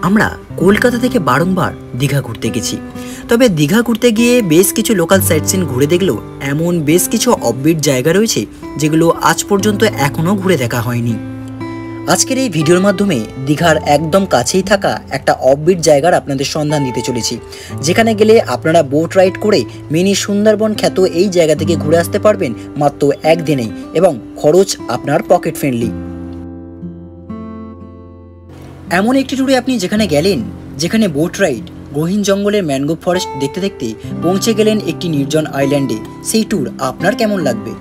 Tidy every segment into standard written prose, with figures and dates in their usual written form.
আমরা কলকাতা থেকে বারংবার দীঘা ঘুরতে গেছি, তবে দীঘা ঘুরতে গিয়ে বেশ কিছু লোকাল সাইট সিন ঘুরে দেখলেও এমন বেশ কিছু অফবিট জায়গা রয়েছে যেগুলো আজ পর্যন্ত এখনও ঘুরে দেখা হয়নি। আজকের এই ভিডিওর মাধ্যমে দীঘার একদম কাছেই থাকা একটা অফবিট জায়গার আপনাদের সন্ধান দিতে চলেছি, যেখানে গেলে আপনারা বোট রাইড করে মিনি সুন্দরবন খ্যাত এই জায়গা থেকে ঘুরে আসতে পারবেন মাত্র একদিনেই, এবং খরচ আপনার পকেট ফ্রেন্ডলি। এমন একটি ট্যুরে আপনি যেখানে গেলেন, যেখানে বোট রাইড, গহীন জঙ্গলের ম্যানগ্রোভ ফরেস্ট দেখতে দেখতে পৌঁছে গেলেন একটি নির্জন আইল্যান্ডে, সেই ট্যুর আপনার কেমন লাগবে?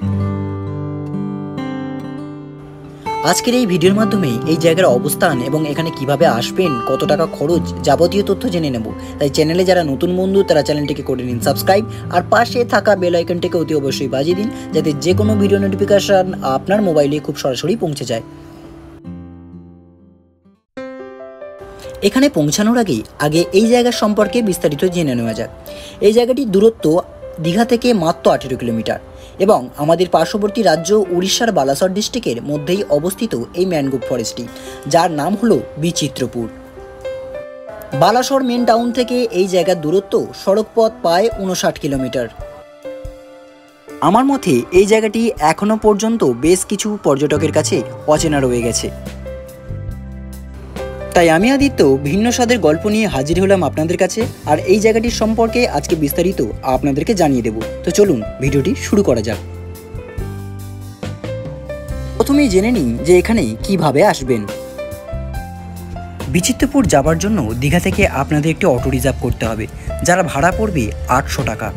আজকের এই ভিডিওর মাধ্যমে এই জায়গার অবস্থান এবং এখানে কিভাবে আসবেন, কত টাকা খরচ, যাবতীয় তথ্য জেনে নেব। তাই চ্যানেলে যারা নতুন বন্ধু তারা চ্যানেলটিকে করে নিন সাবস্ক্রাইব, আর পাশে থাকা বেল আইকনটিকে অতি অবশ্যই বাজিয়ে দিন, যাতে যে কোনো ভিডিও নোটিফিকেশন আপনার মোবাইলে খুব সরাসরি পৌঁছে যায়। এখানে পৌঁছানোর আগে এই জায়গার সম্পর্কে বিস্তারিত জেনে নেওয়া যাক। এই জায়গাটির দূরত্ব দীঘা থেকে মাত্র 18 কিলোমিটার এবং আমাদের পার্শ্ববর্তী রাজ্য উড়িষ্যার বালাসর ডিস্ট্রিক্টের মধ্যেই অবস্থিত এই ম্যানগ্রোভ ফরেস্টটি, যার নাম হলো বিচিত্রপুর। বালাসর মেন টাউন থেকে এই জায়গার দূরত্ব সড়কপথ প্রায় 59 কিলোমিটার। আমার মতে এই জায়গাটি এখনো পর্যন্ত বেশ কিছু পর্যটকের কাছে অচেনা রয়ে গেছে। তাই আমি আদিত্য ভিন্ন স্বাদের গল্প নিয়ে হাজির হলাম আপনাদের কাছে, আর এই জায়গাটির সম্পর্কে আজকে বিস্তারিত আপনাদেরকে জানিয়ে দেব। তো চলুন ভিডিওটি শুরু করা যাক। প্রথমেই জেনে নিন যে এখানে কিভাবে আসবেন। বিচিত্রপুর যাবার জন্য দীঘা থেকে আপনাদের একটি অটো রিজার্ভ করতে হবে, যার ভাড়া পড়বে 800 টাকা।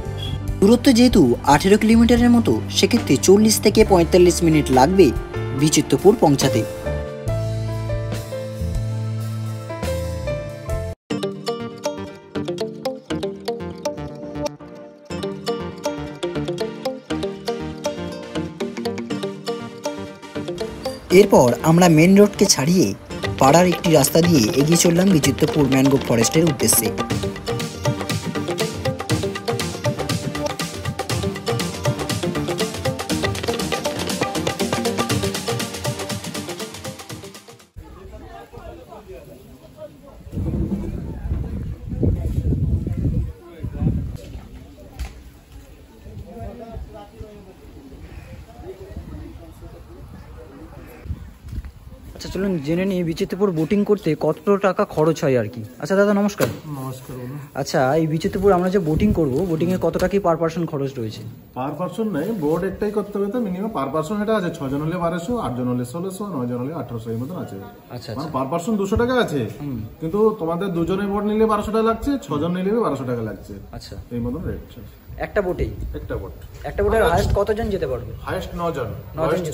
দূরত্ব যেহেতু 18 কিলোমিটারের মতো, সেক্ষেত্রে 40 থেকে 45 মিনিট লাগবে বিচিত্রপুর পৌঁছাতে। এরপর আমরা মেন রোডকে ছাড়িয়ে পাড়ার একটি রাস্তা দিয়ে এগিয়ে চললাম বিচিত্রপুর ম্যানগ্রোভ ফরেস্টের উদ্দেশ্যে। আচ্ছা চলুন জেনে নিই বিচিত্রপুর বোটিং করতে কত টাকা খরচ হয় আর কি। আচ্ছা দাদা নমস্কার। নমস্কার। আচ্ছা এই বিচিত্রপুর আমরা যে বোটিং করব, বোটিং এ কত টাকা পার পারসন খরচ রয়েছে? পার পারসন নাই, বোর্ড একটাই করতে হবে, তো মিনিমাম পার পারসন এটা আছে 6 জন হলে 1200, 8 জন হলে 1600, 9 জন হলে 1800 এর মতন আছে। আচ্ছা মানে পার পারসন 200 টাকা আছে, কিন্তু তোমাদের দুজনে বোর্ড নিলে 1200 টাকা লাগছে, 6 জন নিলে 1200 টাকা লাগছে। আচ্ছা এই মতন রেট একটা বোটেই? একটা বোট, একটা বোটের হাইয়েস্ট কতজন যেতে পারবে? হাইয়েস্ট 9 জন,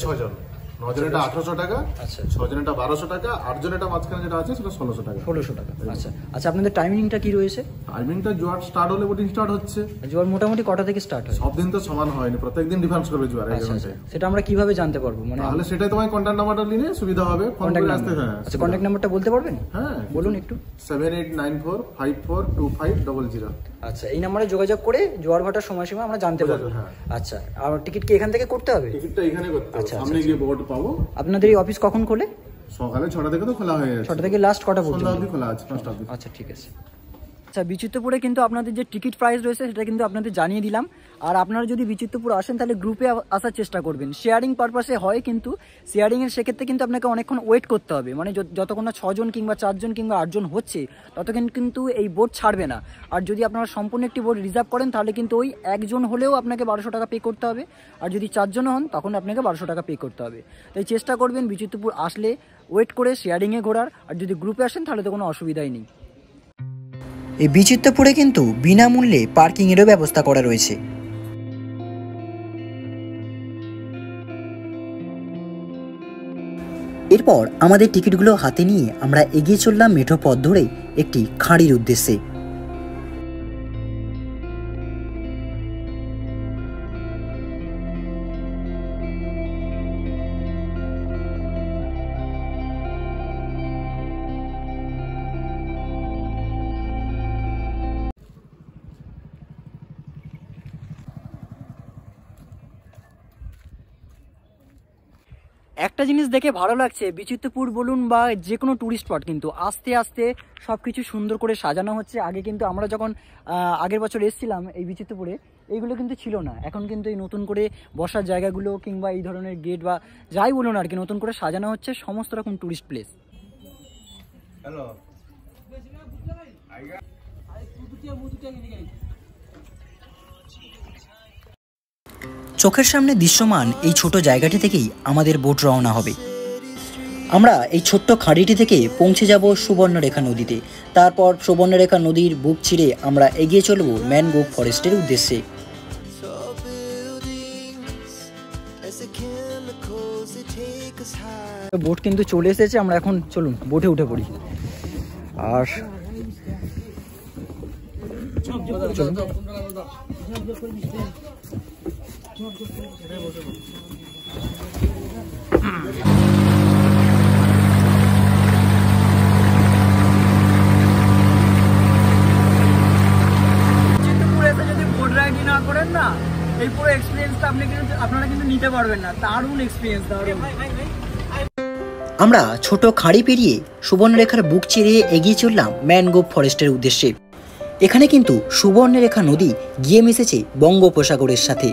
6 জন। 9 জন এটা 1800 টাকা, আচ্ছা 6 জন এটা 1200 টাকা, 8 জন এটা মাঝখানে যেটা আছে সেটা 1600 টাকা। 1600 টাকা। আচ্ছা আচ্ছা আপনাদের টাইমিংটা কি রয়েছে? টাইমিংটা জোয়ার স্টার্ট হলে বোটিং স্টার্ট হচ্ছে। জোয়ার মোটামুটি কটা থেকে স্টার্ট হয়? সব দিন তো সমান হয়নি, প্রত্যেকদিন ডিফারেন্স করবে জোয়ার। আচ্ছা সেটা আমরা কিভাবে জানতে পারবো? মানে তাহলে সেটাই তোমার কন্টাক্ট নাম্বারটা নিলে সুবিধা হবে, ফোন করে আসতে। হ্যাঁ আচ্ছা কন্টাক্ট নাম্বারটা বলতে পারবেন? হ্যাঁ বলুন একটু। 7894542500। আচ্ছা এই নম্বরে যোগাযোগ করে জোয়ার ভাটার সময়সীমা আমরা জানতে পারবো। আচ্ছা আর টিকিট কি এখান থেকে করতে হবে? টিকিটটা এখানে করতে হবে, সামনে গিয়ে বোর্ড পাবো। আপনাদের এই অফিস কখন খোলে? সকালে 6টা থেকে তো খোলা হয়ে যাচ্ছে। 6টা থেকে লাস্ট কটা পর্যন্ত? সন্ধ্যা অবধি খোলা আছে, 5টা অবধি। আচ্ছা ঠিক আছে। আচ্ছা বিচিত্রপুরে কিন্তু আপনাদের যে টিকিট প্রাইস রয়েছে সেটা কিন্তু আপনাদের জানিয়ে দিলাম। আর আপনারা যদি বিচিত্রপুর আসেন তাহলে গ্রুপে আসার চেষ্টা করবেন। শেয়ারিং পারপাসে হয়, কিন্তু শেয়ারিংয়ের সেক্ষেত্রে কিন্তু আপনাকে অনেকক্ষণ ওয়েট করতে হবে। মানে যতক্ষণ না 6 জন কিংবা 4 জন কিংবা 8 জন হচ্ছে ততক্ষণ কিন্তু এই বোট ছাড়বে না। আর যদি আপনারা সম্পূর্ণ একটি বোট রিজার্ভ করেন তাহলে কিন্তু ওই একজন হলেও আপনাকে 1200 টাকা পে করতে হবে, আর যদি 4 জন হন তখন আপনাকে 1200 টাকা পে করতে হবে। তাই চেষ্টা করবেন বিচিত্রপুর আসলে ওয়েট করে শেয়ারিংয়ে ঘোরার, আর যদি গ্রুপে আসেন তাহলে তো কোনো অসুবিধাই নেই। এই বিচিত্রপুরে কিন্তু বিনামূল্যে পার্কিংয়েরও ব্যবস্থা করা রয়েছে। এরপর আমাদের টিকিটগুলো হাতে নিয়ে আমরা এগিয়ে চললাম মেঠো পথ ধরে একটি খাঁড়ির উদ্দেশ্যে। একটা জিনিস দেখে ভালো লাগছে, বিচিত্রপুর বলুন বা যে কোনো ট্যুরিস্ট স্পট কিন্তু আস্তে আস্তে সব কিছু সুন্দর করে সাজানো হচ্ছে। আগে কিন্তু আমরা যখন আগের বছর এসেছিলাম এই বিচিত্রপুরে, এইগুলো কিন্তু ছিল না। এখন কিন্তু এই নতুন করে বসার জায়গাগুলো কিংবা এই ধরনের গেট বা যাই বলুন আর কি, নতুন করে সাজানো হচ্ছে সমস্ত রকম ট্যুরিস্ট প্লেস। চোখের সামনে দৃশ্যমান এই ছোট জায়গাটি থেকেই আমাদের বোট রওনা হবে। আমরা এই ছোট্ট খাড়িটি থেকে পৌঁছে যাব সুবর্ণরেখা নদীতে। তারপর সুবর্ণরেখা নদীর বুক চিরে আমরা এগিয়ে চলব ম্যানগ্রোভ ফরেস্টের উদ্দেশ্যে। বোট কিন্তু চলে এসেছে, আমরা এখন চলুন বোটে উঠে পড়ি। আর করেন না, এই পুরো এক্সপেরিয়েন্সটা আপনারা কিন্তু নিতে পারবেন না। দারুণ এক্সপেরিয়েন্স, দারুণ। আমরা ছোট খাড়ি পেরিয়ে সুবর্ণরেখার বুক চিরে এগিয়ে চললাম ম্যানগ্রোভ ফরেস্টের উদ্দেশ্যে। এখানে কিন্তু সুবর্ণরেখা নদী গিয়ে মিশেছে বঙ্গোপসাগরের সাথে।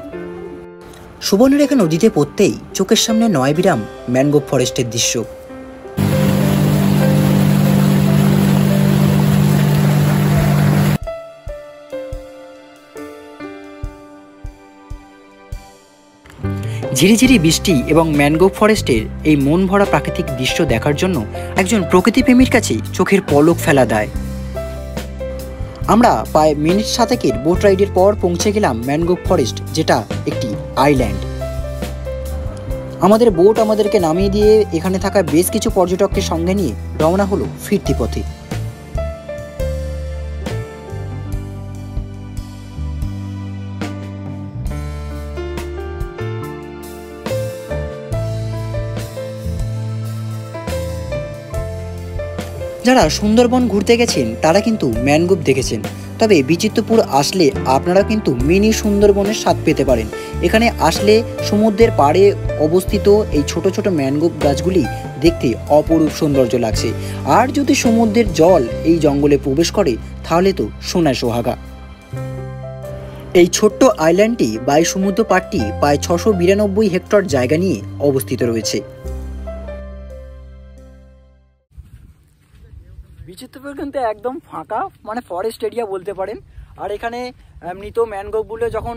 সুবর্ণরেখা নদীতে পড়তেই চোখের সামনে নয় বিরাম ম্যানগ্রোভ ফরেস্টের দৃশ্য। ঝিরিঝিরি বৃষ্টি এবং ম্যানগ্রোভ ফরেস্টের এই মন ভরা প্রাকৃতিক দৃশ্য দেখার জন্য একজন প্রকৃতিপ্রেমীর কাছে চোখের পলক ফেলা দেয়। আমরা প্রায় মিনিট 7 বোট রাইডের পর পৌঁছে গেলাম ম্যানগ্রোভ ফরেস্ট, যেটা একটি আইল্যান্ড। আমাদের বোট আমাদেরকে নামিয়ে দিয়ে এখানে থাকা বেশ কিছু পর্যটককে সঙ্গে নিয়ে রওনা হলো ফিরতি পথে। যারা সুন্দরবন ঘুরতে গেছেন তারা কিন্তু ম্যানগ্রোভ দেখেছেন, তবে বিচিত্রপুর আসলে আপনারা কিন্তু মিনি সুন্দরবনের স্বাদ পেতে পারেন। এখানে আসলে সমুদ্রের পাড়ে অবস্থিত এই ছোট ছোট ম্যানগ্রোভ গাছগুলি দেখতে অপরূপ সৌন্দর্য লাগছে। আর যদি সমুদ্রের জল এই জঙ্গলে প্রবেশ করে তাহলে তো সোনায় সোহাগা। এই ছোট্ট আইল্যান্ডটি বাই সমুদ্র পাড়টি প্রায় 692 হেক্টর জায়গা নিয়ে অবস্থিত রয়েছে। বিচিত্রপুর কিন্তু একদম ফাঁকা, মানে ফরেস্ট এরিয়া বলতে পারেন। আর এখানে এমনিত ম্যানগ্রোভগুলো যখন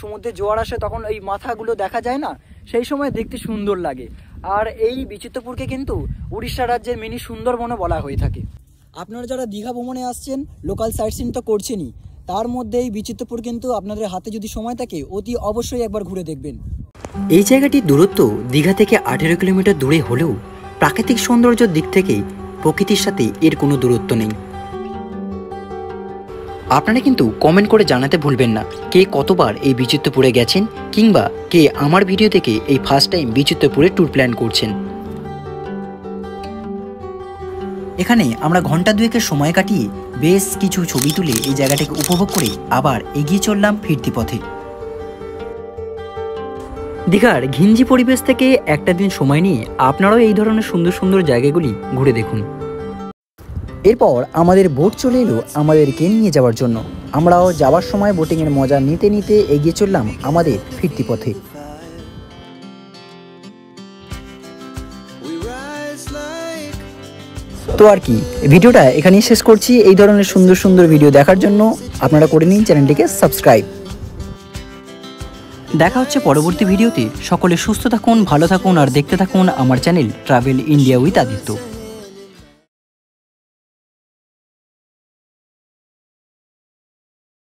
সমুদ্রে জোয়ার আসে তখন এই মাথাগুলো দেখা যায় না, সেই সময় দেখতে সুন্দর লাগে। আর এই বিচিত্রপুরকে কিন্তু উড়িষ্যা রাজ্যের মিনি সুন্দরবনও বলা হয়ে থাকে। আপনারা যারা দীঘা ভ্রমণে আসছেন, লোকাল সাইট সিন তো করছেনই, তার মধ্যে এই বিচিত্রপুর কিন্তু আপনাদের হাতে যদি সময় থাকে অতি অবশ্যই একবার ঘুরে দেখবেন। এই জায়গাটির দূরত্ব দীঘা থেকে 18 কিলোমিটার দূরে হলেও প্রাকৃতিক সৌন্দর্যের দিক থেকে প্রকৃতির সাথে এর কোনো দূরত্ব নেই। আপনারা কিন্তু কমেন্ট করে জানাতে ভুলবেন না কে কতবার এই বিচিত্রপুরে গেছেন, কিংবা কে আমার ভিডিও থেকে এই ফার্স্ট টাইম বিচিত্রপুরে ট্যুর প্ল্যান করছেন। এখানে আমরা ঘন্টা 2 সময় কাটিয়ে বেশ কিছু ছবি তুলে এই জায়গাটাকে উপভোগ করে আবার এগিয়ে চললাম ফিরতি পথে। দীঘার ঘিঞ্জি পরিবেশ থেকে একটা দিন সময় নিয়ে আপনারাও এই ধরনের সুন্দর সুন্দর জায়গাগুলি ঘুরে দেখুন। এরপর আমাদের বোট চলে এলো আমাদেরকে নিয়ে যাওয়ার জন্য। আমরাও যাওয়ার সময় বোটিংয়ের মজা নিতে নিতে এগিয়ে চললাম আমাদের ফিরতি পথে। তো আর কি, ভিডিওটা এখানেই শেষ করছি। এই ধরনের সুন্দর সুন্দর ভিডিও দেখার জন্য আপনারা করে নিন চ্যানেলটিকে সাবস্ক্রাইব। দেখা হচ্ছে পরবর্তী ভিডিওতে। সকলে সুস্থ থাকুন, ভালো থাকুন আর দেখতে থাকুন আমার channel travel India with Aditya.